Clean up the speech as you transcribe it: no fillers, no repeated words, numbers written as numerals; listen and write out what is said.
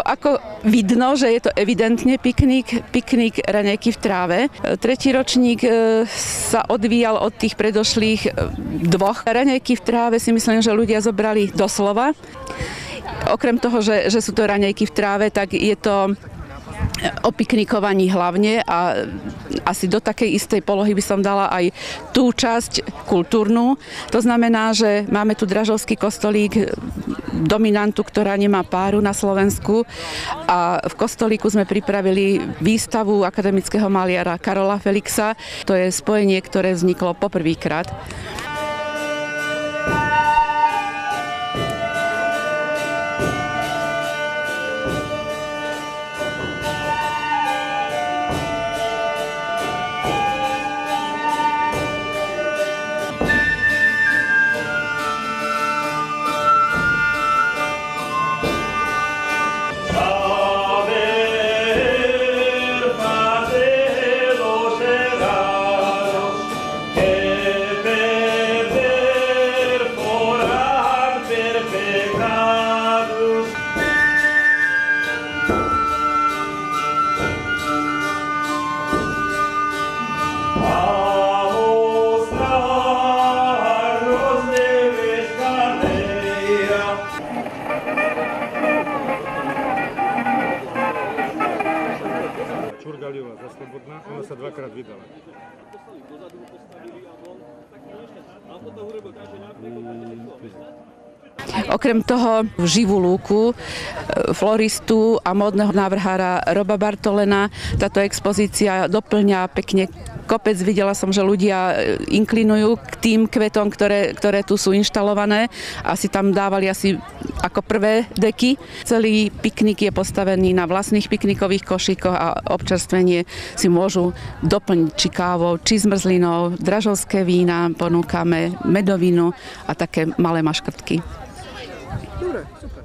ako vidno, že je to evidentne piknik raňajky v tráve. Tretí ročník sa odvíjal od tých predošlých dvoch. Raňajky v tráve si myslím, že ľudia zobrali doslova. Okrem toho, že sú to raňajky v tráve, tak je to o piknikovaní hlavne a asi do takej istej polohy by som dala aj tú časť kultúrnu. To znamená, že máme tu Dražovský kostolík, dominantu, ktorá nemá páru na Slovensku, a v kostolíku sme pripravili výstavu akademického maliara Karola Felixa. To je spojenie, ktoré vzniklo poprvýkrát. Čurgaliova za Slobodná, ona sa dvakrát vydala. Okrem toho živú lúku, floristu a módneho návrhára Roba Bartolena. Táto expozícia doplňa pekne kopec. Videla som, že ľudia inklinujú k tým kvetom, ktoré tu sú inštalované. Asi tam dávali ako prvé deky. Celý piknik je postavený na vlastných piknikových košíkoch a občerstvenie si môžu doplniť či kávou, či zmrzlinou. Dražovské vína ponúkame, medovinu a také malé maškrtky. Dobre, super.